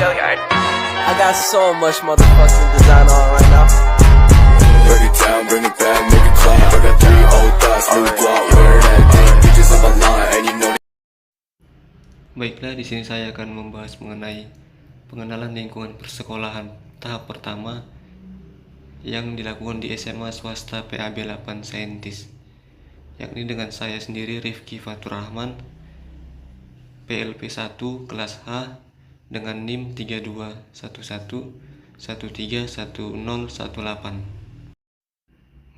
I got so much motherfucking design on right now. Break it down, bring it back, make it clap. I got 3 old thoughts, new guap, where that thing, bitches on my line, and you know. Baiklah, di sini saya akan membahas mengenai pengenalan lingkungan persekolahan tahap pertama yang dilakukan di SMA swasta PAB 8 Saintis, yakni dengan saya sendiri Rifki Fatur Rahman, PLP 1 kelas H dengan NIM 3211131018.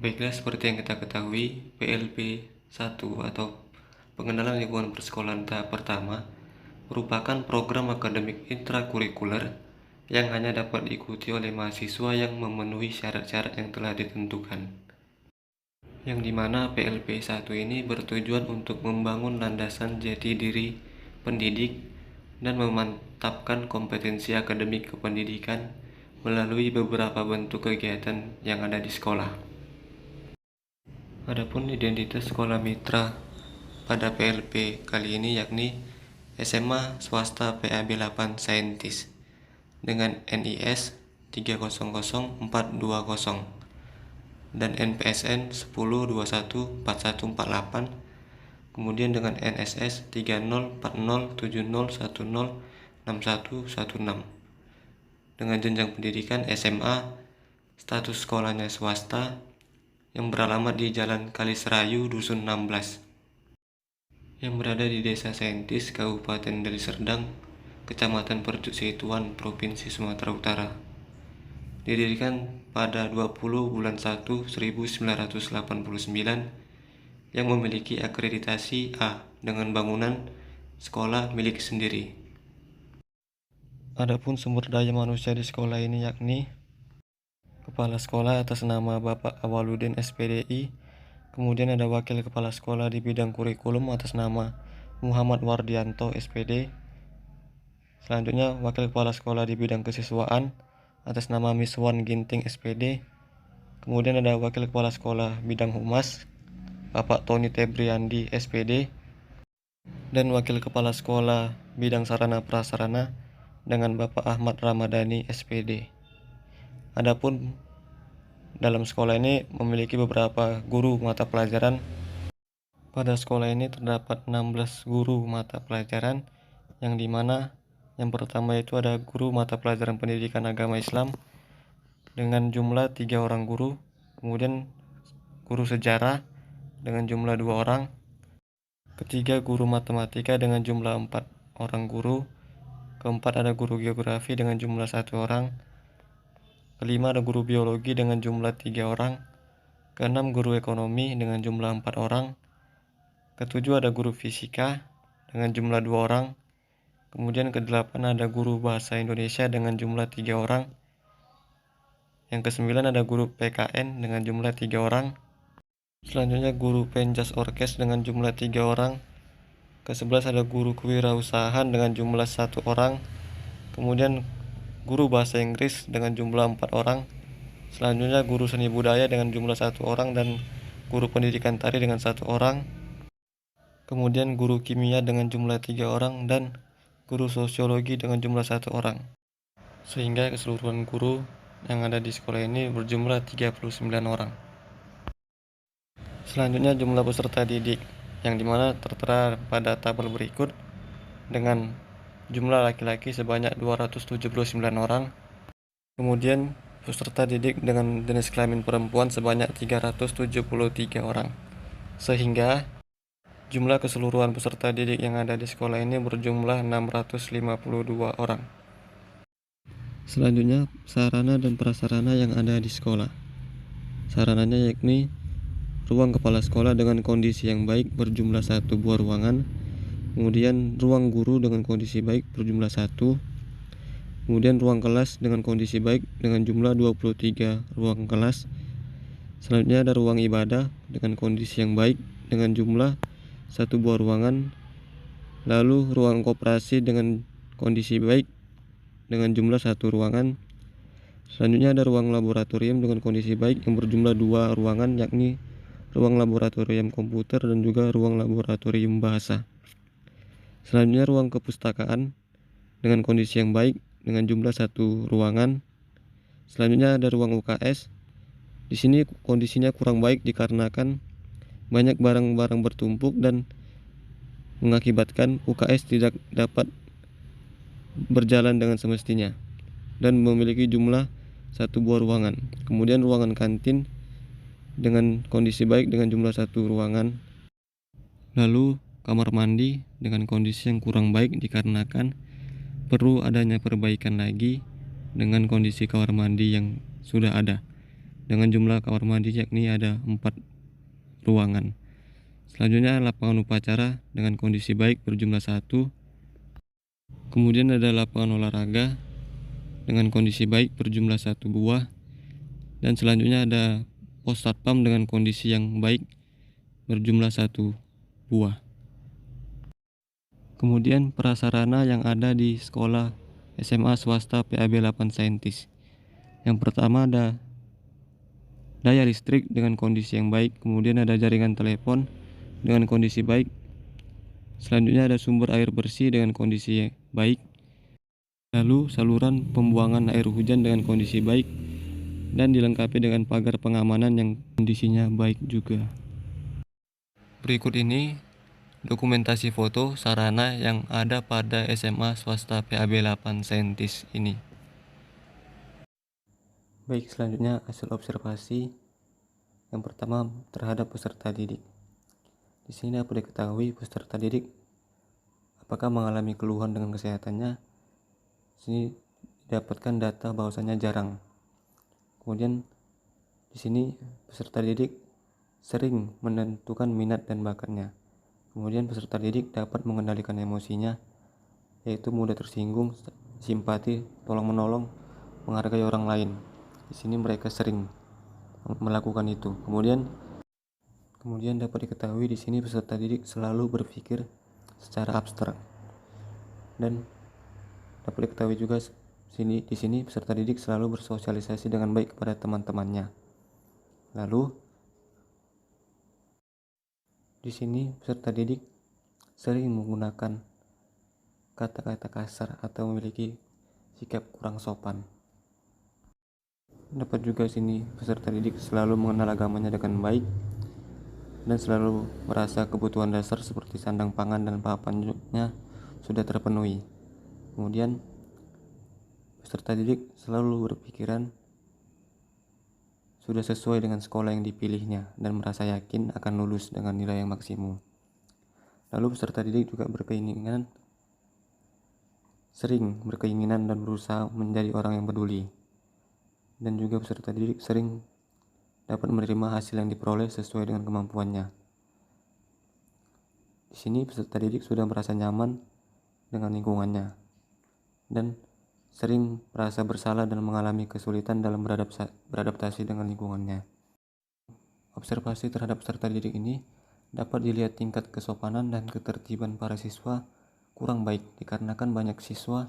Baiklah, seperti yang kita ketahui, PLP 1 atau pengenalan lingkungan persekolahan tahap pertama merupakan program akademik intrakurikuler yang hanya dapat diikuti oleh mahasiswa yang memenuhi syarat-syarat yang telah ditentukan. Yang dimana PLP 1 ini bertujuan untuk membangun landasan jati diri pendidik dan memantapkan kompetensi akademik kependidikan melalui beberapa bentuk kegiatan yang ada di sekolah. Adapun identitas sekolah mitra pada PLP kali ini yakni SMA swasta PAB 8 Saintis dengan NIS 300420 dan NPSN 10214148, kemudian dengan NSS 304070106116 dengan jenjang pendidikan SMA, status sekolahnya swasta yang beralamat di Jalan Kaliserayu Dusun 16 yang berada di Desa Saintis, Kabupaten Deli Serdang, Kecamatan Percuk Situan, Provinsi Sumatera Utara. Didirikan pada 20 bulan 1 1989 yang memiliki akreditasi A dengan bangunan sekolah milik sendiri. Adapun sumber daya manusia di sekolah ini yakni Kepala Sekolah atas nama Bapak Awaludin SPDI, kemudian ada Wakil Kepala Sekolah di bidang kurikulum atas nama Muhammad Wardianto SPD. Selanjutnya Wakil Kepala Sekolah di bidang kesiswaan atas nama Miswan Ginting SPD. Kemudian ada Wakil Kepala Sekolah bidang humas Bapak Tony Tebriandi SPD dan Wakil Kepala Sekolah bidang sarana prasarana dengan Bapak Ahmad Ramadhani SPD. Adapun dalam sekolah ini memiliki beberapa guru mata pelajaran. Pada sekolah ini terdapat 16 guru mata pelajaran, yang dimana yang pertama itu ada guru mata pelajaran pendidikan agama Islam dengan jumlah 3 orang guru, kemudian guru sejarah dengan jumlah 2 orang, ketiga guru matematika dengan jumlah 4 orang guru, keempat ada guru geografi dengan jumlah 1 orang, kelima ada guru biologi dengan jumlah 3 orang, keenam guru ekonomi dengan jumlah 4 orang, ketujuh ada guru fisika dengan jumlah 2 orang, kemudian kedelapan ada guru bahasa Indonesia dengan jumlah 3 orang, yang kesembilan ada guru PKN dengan jumlah 3 orang, selanjutnya guru penjas orkes dengan jumlah 3 orang, ke-11 ada guru kewirausahaan dengan jumlah 1 orang, kemudian guru bahasa Inggris dengan jumlah 4 orang, selanjutnya guru seni budaya dengan jumlah 1 orang dan guru pendidikan tari dengan 1 orang, kemudian guru kimia dengan jumlah 3 orang dan guru sosiologi dengan jumlah 1 orang. Sehingga keseluruhan guru yang ada di sekolah ini berjumlah 39 orang. Selanjutnya jumlah peserta didik, yang dimana tertera pada tabel berikut dengan jumlah laki-laki sebanyak 279 orang, kemudian peserta didik dengan jenis kelamin perempuan sebanyak 373 orang, sehingga jumlah keseluruhan peserta didik yang ada di sekolah ini berjumlah 652 orang. Selanjutnya sarana dan prasarana yang ada di sekolah. Sarananya yakni ruang kepala sekolah dengan kondisi yang baik berjumlah 1 buah ruangan, kemudian ruang guru dengan kondisi baik berjumlah 1, kemudian ruang kelas dengan kondisi baik dengan jumlah 23 ruang kelas, selanjutnya ada ruang ibadah dengan kondisi yang baik dengan jumlah 1 buah ruangan, lalu ruang koperasi dengan kondisi baik dengan jumlah 1 ruangan, selanjutnya ada ruang laboratorium dengan kondisi baik yang berjumlah 2 ruangan, yakni ruang laboratorium komputer dan juga ruang laboratorium bahasa. Selanjutnya ruang kepustakaan dengan kondisi yang baik dengan jumlah 1 ruangan. Selanjutnya ada ruang UKS. Di sini kondisinya kurang baik dikarenakan banyak barang-barang bertumpuk dan mengakibatkan UKS tidak dapat berjalan dengan semestinya dan memiliki jumlah 1 buah ruangan. Kemudian ruangan kantin dengan kondisi baik dengan jumlah 1 ruangan. Lalu kamar mandi dengan kondisi yang kurang baik dikarenakan perlu adanya perbaikan lagi dengan kondisi kamar mandi yang sudah ada dengan jumlah kamar mandi yakni ada 4 ruangan. Selanjutnya lapangan upacara dengan kondisi baik berjumlah 1. Kemudian ada lapangan olahraga dengan kondisi baik berjumlah 1 buah. Dan selanjutnya ada pos satpam dengan kondisi yang baik berjumlah 1 buah. Kemudian prasarana yang ada di sekolah SMA swasta PAB 8 Saintis. Yang pertama ada daya listrik dengan kondisi yang baik, kemudian ada jaringan telepon dengan kondisi baik. Selanjutnya ada sumber air bersih dengan kondisi baik. Lalu saluran pembuangan air hujan dengan kondisi baik dan dilengkapi dengan pagar pengamanan yang kondisinya baik juga. Berikut ini dokumentasi foto sarana yang ada pada SMA swasta PAB 8 Saintis ini. Baik, selanjutnya hasil observasi. Yang pertama terhadap peserta didik. Di sini dapat diketahui peserta didik apakah mengalami keluhan dengan kesehatannya. Di sini didapatkan data bahwasanya jarang. Kemudian di sini peserta didik sering menentukan minat dan bakatnya. Kemudian peserta didik dapat mengendalikan emosinya, yaitu mudah tersinggung, simpati, tolong-menolong, menghargai orang lain. Di sini mereka sering melakukan itu. Kemudian dapat diketahui di sini peserta didik selalu berpikir secara abstrak. Dan dapat diketahui juga di sini peserta didik selalu bersosialisasi dengan baik kepada teman-temannya. Lalu di sini peserta didik sering menggunakan kata-kata kasar atau memiliki sikap kurang sopan. Dapat juga sini peserta didik selalu mengenal agamanya dengan baik dan selalu merasa kebutuhan dasar seperti sandang pangan dan papannya sudah terpenuhi. Kemudian peserta didik selalu berpikiran sudah sesuai dengan sekolah yang dipilihnya dan merasa yakin akan lulus dengan nilai yang maksimum. Lalu peserta didik juga sering berkeinginan dan berusaha menjadi orang yang peduli. Dan juga peserta didik sering dapat menerima hasil yang diperoleh sesuai dengan kemampuannya. Di sini peserta didik sudah merasa nyaman dengan lingkungannya dan sering merasa bersalah dan mengalami kesulitan dalam beradaptasi dengan lingkungannya. Observasi terhadap peserta didik ini dapat dilihat tingkat kesopanan dan ketertiban para siswa kurang baik dikarenakan banyak siswa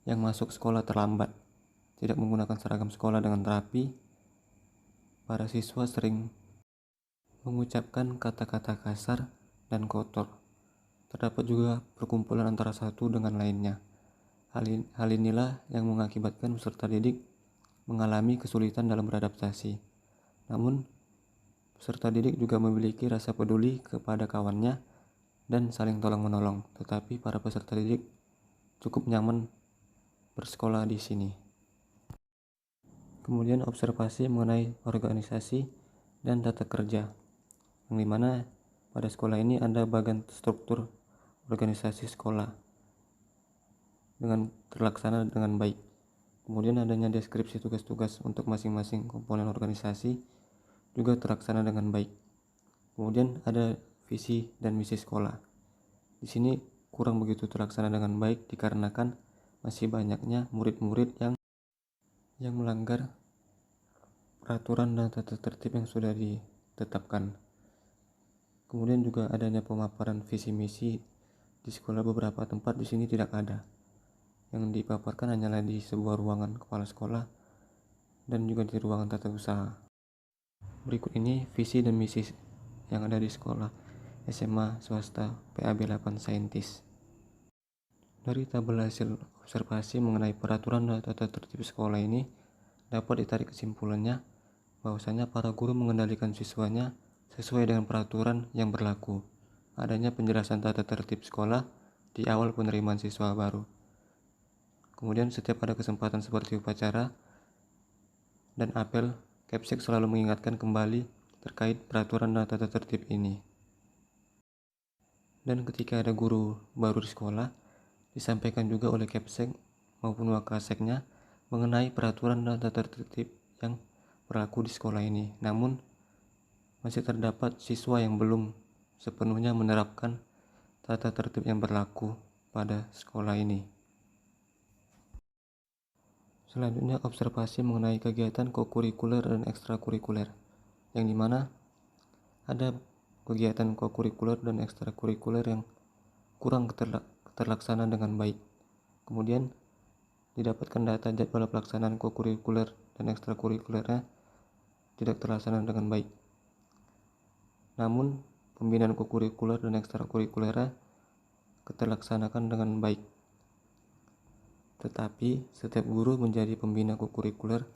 yang masuk sekolah terlambat, tidak menggunakan seragam sekolah dengan rapi. Para siswa sering mengucapkan kata-kata kasar dan kotor. Terdapat juga perkumpulan antara satu dengan lainnya. Hal inilah yang mengakibatkan peserta didik mengalami kesulitan dalam beradaptasi. Namun, peserta didik juga memiliki rasa peduli kepada kawannya dan saling tolong-menolong. Tetapi para peserta didik cukup nyaman bersekolah di sini. Kemudian observasi mengenai organisasi dan tata kerja, yang dimana pada sekolah ini ada bagian struktur organisasi sekolah dengan terlaksana dengan baik. Kemudian adanya deskripsi tugas-tugas untuk masing-masing komponen organisasi juga terlaksana dengan baik. Kemudian ada visi dan misi sekolah. Di sini kurang begitu terlaksana dengan baik dikarenakan masih banyaknya murid-murid yang melanggar peraturan dan tata tertib yang sudah ditetapkan. Kemudian juga adanya pemaparan visi misi di sekolah beberapa tempat di sini tidak ada. Yang dipaparkan hanyalah di sebuah ruangan kepala sekolah dan juga di ruangan tata usaha. Berikut ini visi dan misi yang ada di sekolah SMA swasta PAB 8 Saintis. Dari tabel hasil observasi mengenai peraturan dan tata tertib sekolah ini dapat ditarik kesimpulannya bahwasanya para guru mengendalikan siswanya sesuai dengan peraturan yang berlaku. Adanya penjelasan tata tertib sekolah di awal penerimaan siswa baru. Kemudian setiap ada kesempatan seperti upacara dan apel, Kepsek selalu mengingatkan kembali terkait peraturan dan tata tertib ini. Dan ketika ada guru baru di sekolah, disampaikan juga oleh Kepsek maupun Wakaseknya mengenai peraturan dan tata tertib yang berlaku di sekolah ini. Namun, masih terdapat siswa yang belum sepenuhnya menerapkan tata tertib yang berlaku pada sekolah ini. Selanjutnya, observasi mengenai kegiatan kokurikuler dan ekstrakurikuler, yang dimana ada kegiatan kokurikuler dan ekstrakurikuler yang kurang terlaksana dengan baik. Kemudian didapatkan data jadwal pelaksanaan kokurikuler dan ekstrakurikulernya tidak terlaksana dengan baik. Namun pembinaan kokurikuler dan ekstrakurikulernya terlaksanakan dengan baik. Tetapi setiap guru menjadi pembina kokurikuler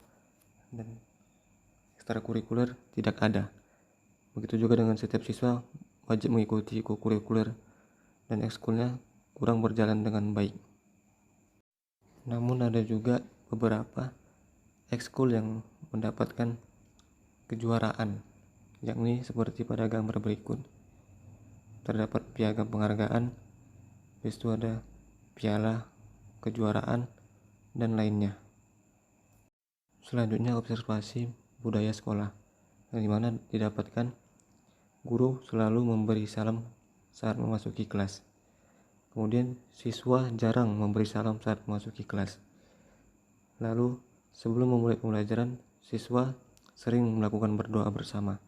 dan ekstrakurikuler tidak ada. Begitu juga dengan setiap siswa wajib mengikuti kokurikuler dan ekskulnya kurang berjalan dengan baik. Namun ada juga beberapa ekskul yang mendapatkan kejuaraan, yakni seperti pada gambar berikut. Terdapat piagam penghargaan, habis itu ada piala kejuaraan dan lainnya. Selanjutnya observasi budaya sekolah, yang dimana didapatkan guru selalu memberi salam saat memasuki kelas. Kemudian siswa jarang memberi salam saat memasuki kelas. Lalu sebelum memulai pembelajaran, siswa sering melakukan berdoa bersama.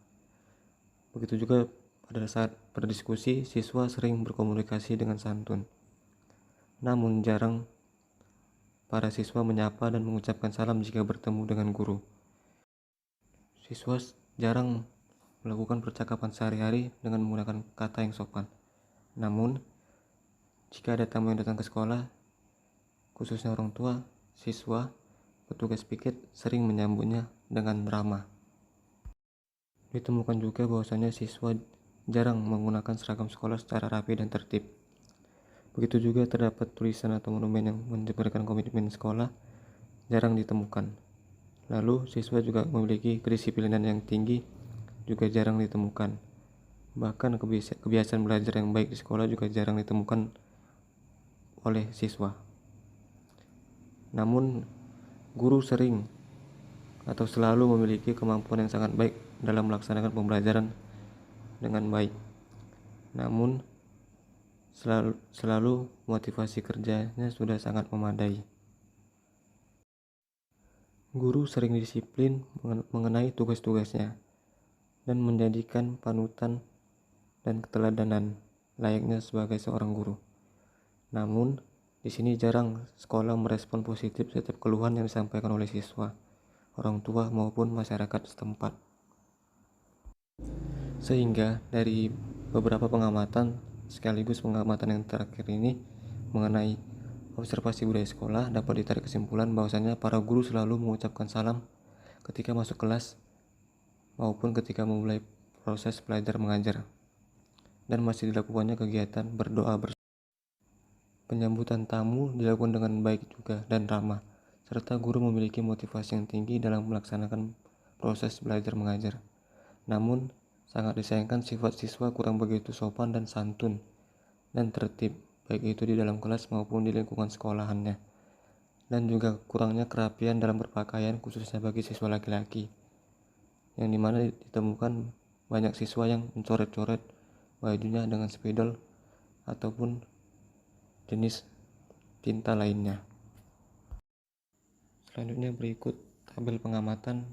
Begitu juga pada saat berdiskusi, siswa sering berkomunikasi dengan santun. Namun jarang para siswa menyapa dan mengucapkan salam jika bertemu dengan guru. Siswa jarang melakukan percakapan sehari-hari dengan menggunakan kata yang sopan. Namun, jika ada tamu yang datang ke sekolah, khususnya orang tua, siswa, petugas piket sering menyambutnya dengan ramah. Ditemukan juga bahwasanya siswa jarang menggunakan seragam sekolah secara rapi dan tertib. Begitu juga terdapat tulisan atau monumen yang menjabarkan komitmen sekolah jarang ditemukan. Lalu siswa juga memiliki kedisiplinan yang tinggi juga jarang ditemukan. Bahkan kebiasaan belajar yang baik di sekolah juga jarang ditemukan oleh siswa. Namun guru sering atau selalu memiliki kemampuan yang sangat baik dalam melaksanakan pembelajaran dengan baik. Namun selalu motivasi kerjanya sudah sangat memadai. Guru sering disiplin mengenai tugas-tugasnya dan menjadikan panutan dan keteladanan layaknya sebagai seorang guru. Namun, di sini jarang sekolah merespon positif setiap keluhan yang disampaikan oleh siswa, orang tua maupun masyarakat setempat. Sehingga dari beberapa pengamatan sekaligus pengamatan yang terakhir ini mengenai observasi budaya sekolah, dapat ditarik kesimpulan bahwasanya para guru selalu mengucapkan salam ketika masuk kelas maupun ketika memulai proses belajar mengajar, dan masih dilakukannya kegiatan berdoa bersama. Penyambutan tamu dilakukan dengan baik juga dan ramah, serta guru memiliki motivasi yang tinggi dalam melaksanakan proses belajar mengajar. Namun sangat disayangkan sifat siswa kurang begitu sopan dan santun dan tertib, baik itu di dalam kelas maupun di lingkungan sekolahannya, dan juga kurangnya kerapian dalam berpakaian khususnya bagi siswa laki-laki, yang dimana ditemukan banyak siswa yang mencoret-coret bajunya dengan spidol ataupun jenis tinta lainnya. Selanjutnya berikut tabel pengamatan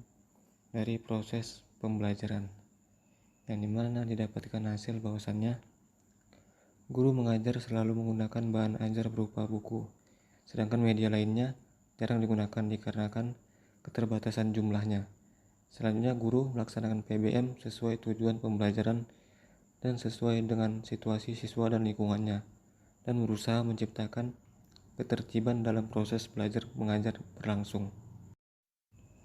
dari proses pembelajaran, yang dimana didapatkan hasil bahwasannya guru mengajar selalu menggunakan bahan ajar berupa buku, sedangkan media lainnya jarang digunakan dikarenakan keterbatasan jumlahnya. Selanjutnya guru melaksanakan PBM sesuai tujuan pembelajaran dan sesuai dengan situasi siswa dan lingkungannya, dan berusaha menciptakan ketertiban dalam proses belajar mengajar berlangsung.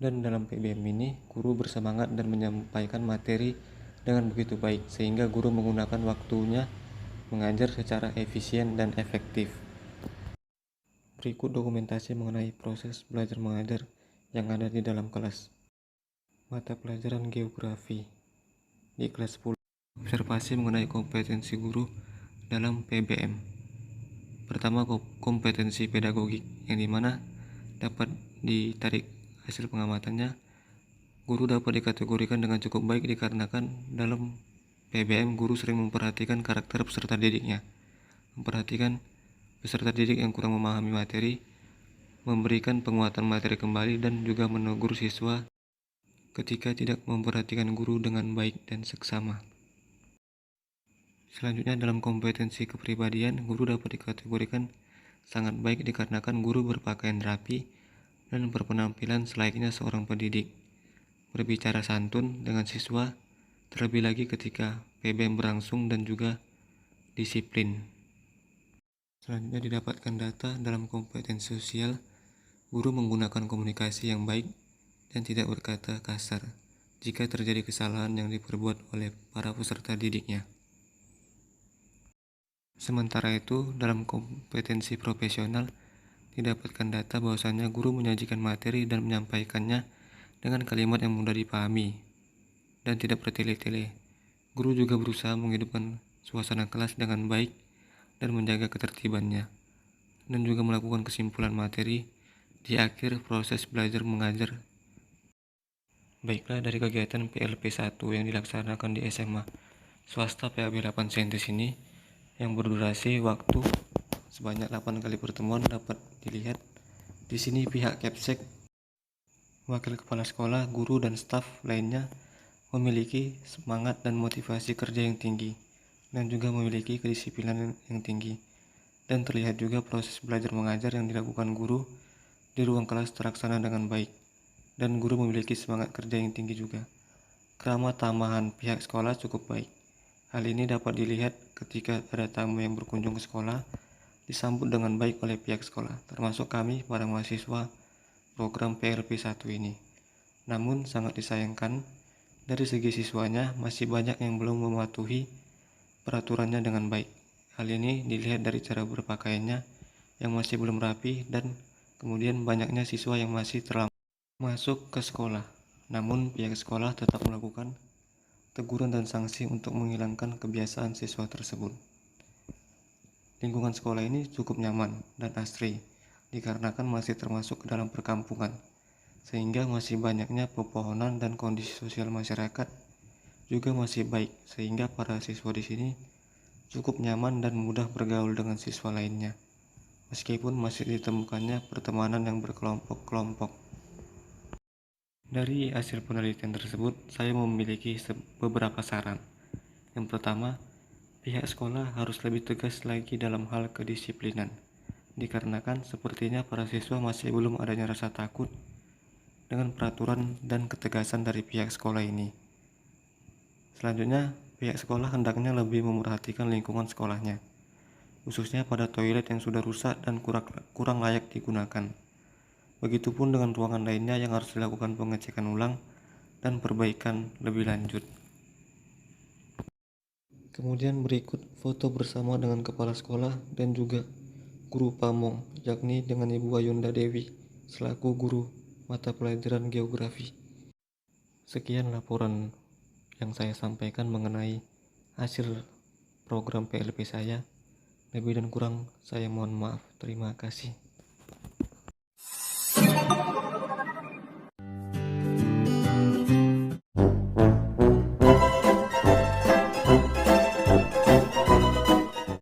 Dan dalam PBM ini, guru bersemangat dan menyampaikan materi dengan begitu baik, sehingga guru menggunakan waktunya mengajar secara efisien dan efektif. Berikut dokumentasi mengenai proses belajar mengajar yang ada di dalam kelas. Mata pelajaran geografi di kelas 10. Observasi mengenai kompetensi guru dalam PBM. Pertama, kompetensi pedagogik, yang dimana dapat ditarik hasil pengamatannya. Guru dapat dikategorikan dengan cukup baik dikarenakan dalam PBM guru sering memperhatikan karakter peserta didiknya, memperhatikan peserta didik yang kurang memahami materi, memberikan penguatan materi kembali, dan juga menegur siswa ketika tidak memperhatikan guru dengan baik dan seksama. Selanjutnya, dalam kompetensi kepribadian, guru dapat dikategorikan sangat baik dikarenakan guru berpakaian rapi dan berpenampilan selayaknya seorang pendidik, berbicara santun dengan siswa, terlebih lagi ketika PBM berlangsung, dan juga disiplin. Selanjutnya, didapatkan data dalam kompetensi sosial. Guru menggunakan komunikasi yang baik dan tidak berkata kasar jika terjadi kesalahan yang diperbuat oleh para peserta didiknya. Sementara itu, dalam kompetensi profesional didapatkan data bahwasannya guru menyajikan materi dan menyampaikannya dengan kalimat yang mudah dipahami dan tidak bertele-tele. Guru juga berusaha menghidupkan suasana kelas dengan baik dan menjaga ketertibannya, dan juga melakukan kesimpulan materi di akhir proses belajar mengajar. Baiklah, dari kegiatan PLP 1 yang dilaksanakan di SMA swasta PAB 8 Saintis ini, yang berdurasi waktu sebanyak 8 kali pertemuan, dapat dilihat di sini pihak Kepsek, wakil kepala sekolah, guru, dan staf lainnya memiliki semangat dan motivasi kerja yang tinggi, dan juga memiliki kedisiplinan yang tinggi. Dan terlihat juga proses belajar mengajar yang dilakukan guru di ruang kelas terlaksana dengan baik, dan guru memiliki semangat kerja yang tinggi juga. Kerama tamahan pihak sekolah cukup baik. Hal ini dapat dilihat ketika ada tamu yang berkunjung ke sekolah, disambut dengan baik oleh pihak sekolah, termasuk kami para mahasiswa program PLP 1 ini. Namun sangat disayangkan, dari segi siswanya masih banyak yang belum mematuhi peraturannya dengan baik. Hal ini dilihat dari cara berpakaiannya yang masih belum rapi, dan kemudian banyaknya siswa yang masih terlambat masuk ke sekolah. Namun pihak sekolah tetap melakukan teguran dan sanksi untuk menghilangkan kebiasaan siswa tersebut. Lingkungan sekolah ini cukup nyaman dan asri dikarenakan masih termasuk ke dalam perkampungan, sehingga masih banyaknya pepohonan, dan kondisi sosial masyarakat juga masih baik, sehingga para siswa di sini cukup nyaman dan mudah bergaul dengan siswa lainnya, meskipun masih ditemukannya pertemanan yang berkelompok-kelompok. Dari hasil penelitian tersebut, saya memiliki beberapa saran. Yang pertama, pihak sekolah harus lebih tegas lagi dalam hal kedisiplinan, dikarenakan sepertinya para siswa masih belum adanya rasa takut dengan peraturan dan ketegasan dari pihak sekolah ini. Selanjutnya, pihak sekolah hendaknya lebih memperhatikan lingkungan sekolahnya, khususnya pada toilet yang sudah rusak dan kurang layak digunakan. Begitupun dengan ruangan lainnya yang harus dilakukan pengecekan ulang dan perbaikan lebih lanjut. Kemudian berikut foto bersama dengan kepala sekolah dan juga guru pamong, yakni dengan Ibu Ayunda Dewi selaku guru mata pelajaran geografi. Sekian laporan yang saya sampaikan mengenai hasil program PLP saya. Lebih dan kurang saya mohon maaf. Terima kasih.